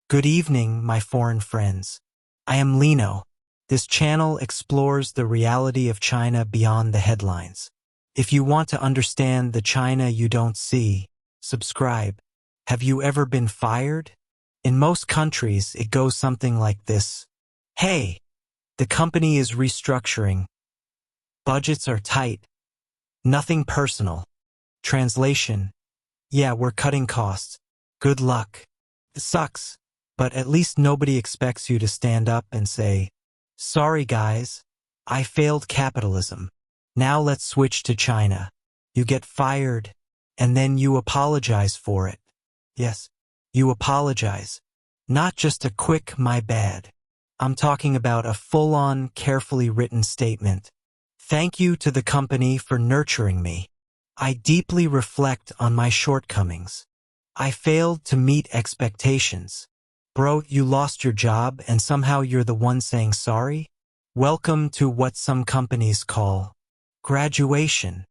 Good evening, my foreign friends. I am Lino. This channel explores the reality of China beyond the headlines. If you want to understand the China you don't see, subscribe. Have you ever been fired? In most countries, it goes something like this. Hey, the company is restructuring. Budgets are tight. Nothing personal. Translation. Yeah, we're cutting costs. Good luck. It sucks. But at least nobody expects you to stand up and say, "Sorry guys, I failed capitalism. Now let's switch to China." You get fired, and then you apologize for it. Yes, you apologize. Not just a quick "my bad." I'm talking about a full-on, carefully written statement. Thank you to the company for nurturing me. I deeply reflect on my shortcomings. I failed to meet expectations. Bro, you lost your job and somehow you're the one saying sorry? Welcome to what some companies call graduation.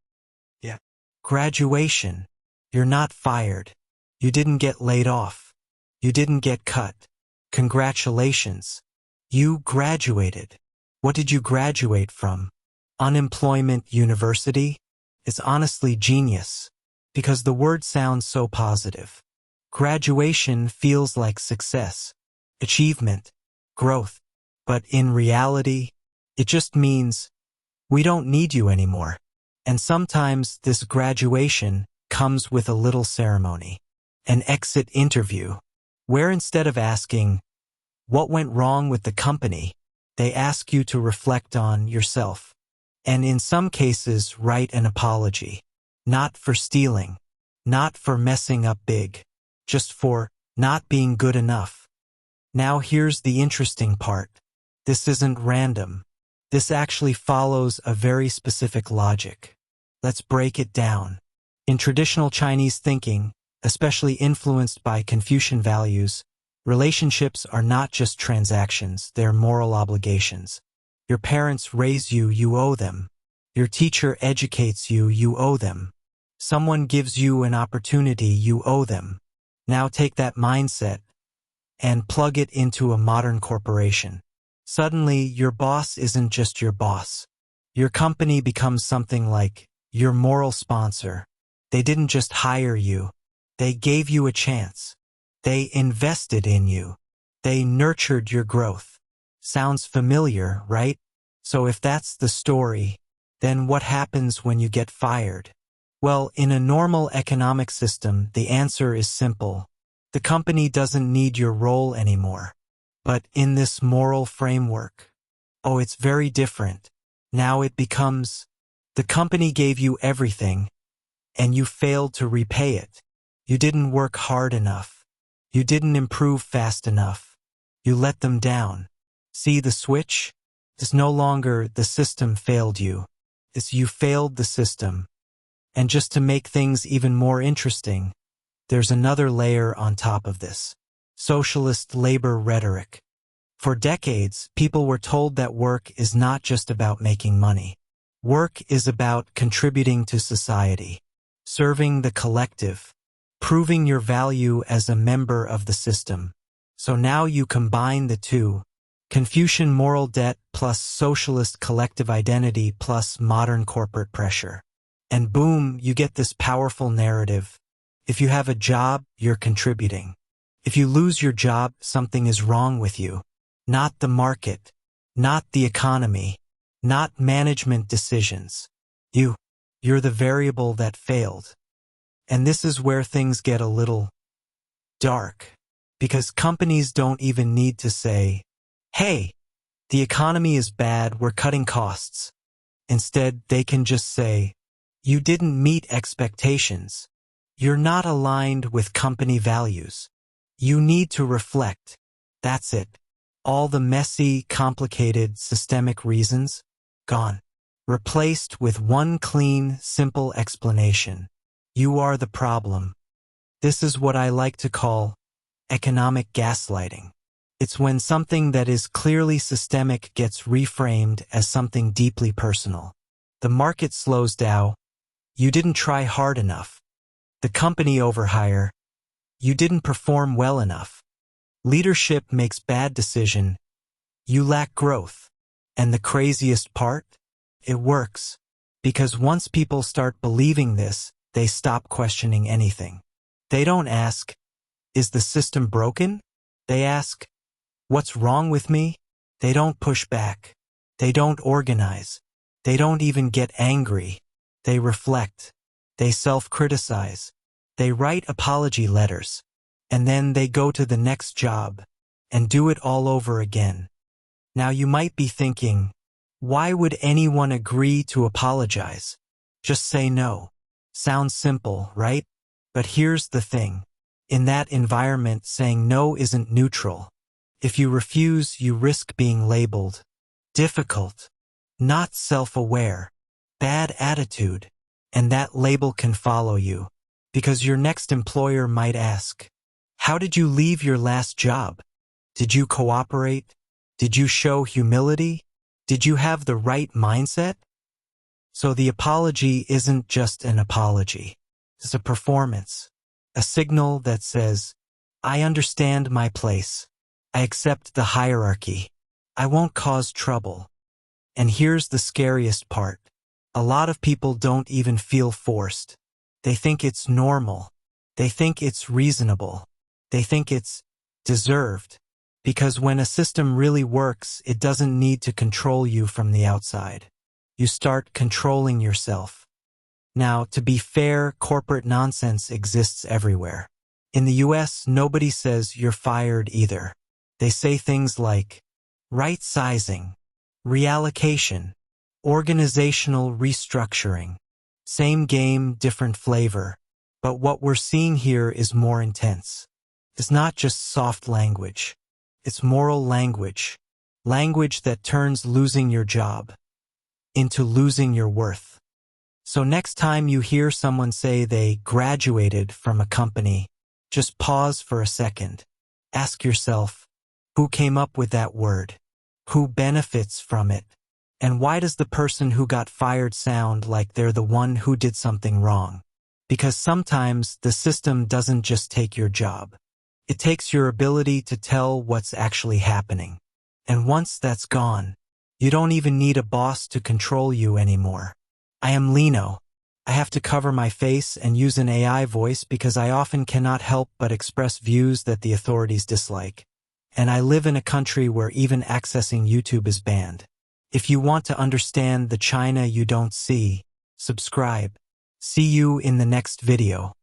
Yeah. Graduation. You're not fired. You didn't get laid off. You didn't get cut. Congratulations. You graduated. What did you graduate from? Unemployment University? It's honestly genius, because the word sounds so positive. Graduation feels like success, achievement, growth. But in reality, it just means we don't need you anymore. And sometimes this graduation comes with a little ceremony, an exit interview, where instead of asking, "What went wrong with the company?" they ask you to reflect on yourself. And in some cases, write an apology. Not for stealing, not for messing up big, just for not being good enough. Now here's the interesting part. This isn't random. This actually follows a very specific logic. Let's break it down. In traditional Chinese thinking, especially influenced by Confucian values, relationships are not just transactions, they're moral obligations. Your parents raise you, you owe them. Your teacher educates you, you owe them. Someone gives you an opportunity, you owe them. Now take that mindset and plug it into a modern corporation. Suddenly, your boss isn't just your boss. Your company becomes something like your moral sponsor. They didn't just hire you. They gave you a chance. They invested in you. They nurtured your growth. Sounds familiar, right? So if that's the story, then what happens when you get fired? Well, in a normal economic system, the answer is simple. The company doesn't need your role anymore. But in this moral framework, oh, it's very different. Now it becomes, the company gave you everything, and you failed to repay it. You didn't work hard enough. You didn't improve fast enough. You let them down. See the switch? It's no longer the system failed you. It's you failed the system. And just to make things even more interesting, there's another layer on top of this. Socialist labor rhetoric. For decades, people were told that work is not just about making money. Work is about contributing to society, serving the collective, proving your value as a member of the system. So now you combine the two, Confucian moral debt plus socialist collective identity plus modern corporate pressure. And boom, you get this powerful narrative. If you have a job, you're contributing. If you lose your job, something is wrong with you. Not the market, not the economy, not management decisions. You're the variable that failed. And this is where things get a little dark, because companies don't even need to say, "Hey, the economy is bad, we're cutting costs." Instead, they can just say, "You didn't meet expectations. You're not aligned with company values. You need to reflect." That's it. All the messy, complicated, systemic reasons, gone. Replaced with one clean, simple explanation. You are the problem. This is what I like to call economic gaslighting. It's when something that is clearly systemic gets reframed as something deeply personal. The market slows down. You didn't try hard enough. The company overhire. You didn't perform well enough. Leadership makes bad decision. You lack growth. And the craziest part? It works. Because once people start believing this, they stop questioning anything. They don't ask, is the system broken? They ask, what's wrong with me? They don't push back. They don't organize. They don't even get angry. They reflect. They self-criticize. They write apology letters. And then they go to the next job and do it all over again. Now you might be thinking, why would anyone agree to apologize? Just say no. Sounds simple, right? But here's the thing. In that environment, saying no isn't neutral. If you refuse, you risk being labeled difficult, not self-aware, bad attitude, and that label can follow you, because your next employer might ask, how did you leave your last job? Did you cooperate? Did you show humility? Did you have the right mindset? So the apology isn't just an apology. It's a performance, a signal that says, I understand my place. I accept the hierarchy. I won't cause trouble. And here's the scariest part. A lot of people don't even feel forced. They think it's normal. They think it's reasonable. They think it's deserved. Because when a system really works, it doesn't need to control you from the outside. You start controlling yourself. Now, to be fair, corporate nonsense exists everywhere. In the US, nobody says you're fired either. They say things like right sizing, reallocation, organizational restructuring. Same game, different flavor. But what we're seeing here is more intense. It's not just soft language. It's moral language. Language that turns losing your job into losing your worth. So next time you hear someone say they graduated from a company, just pause for a second. Ask yourself, who came up with that word? Who benefits from it? And why does the person who got fired sound like they're the one who did something wrong? Because sometimes the system doesn't just take your job. It takes your ability to tell what's actually happening. And once that's gone, you don't even need a boss to control you anymore. I am Lino. I have to cover my face and use an AI voice because I often cannot help but express views that the authorities dislike. And I live in a country where even accessing YouTube is banned. If you want to understand the China you don't see, subscribe. See you in the next video.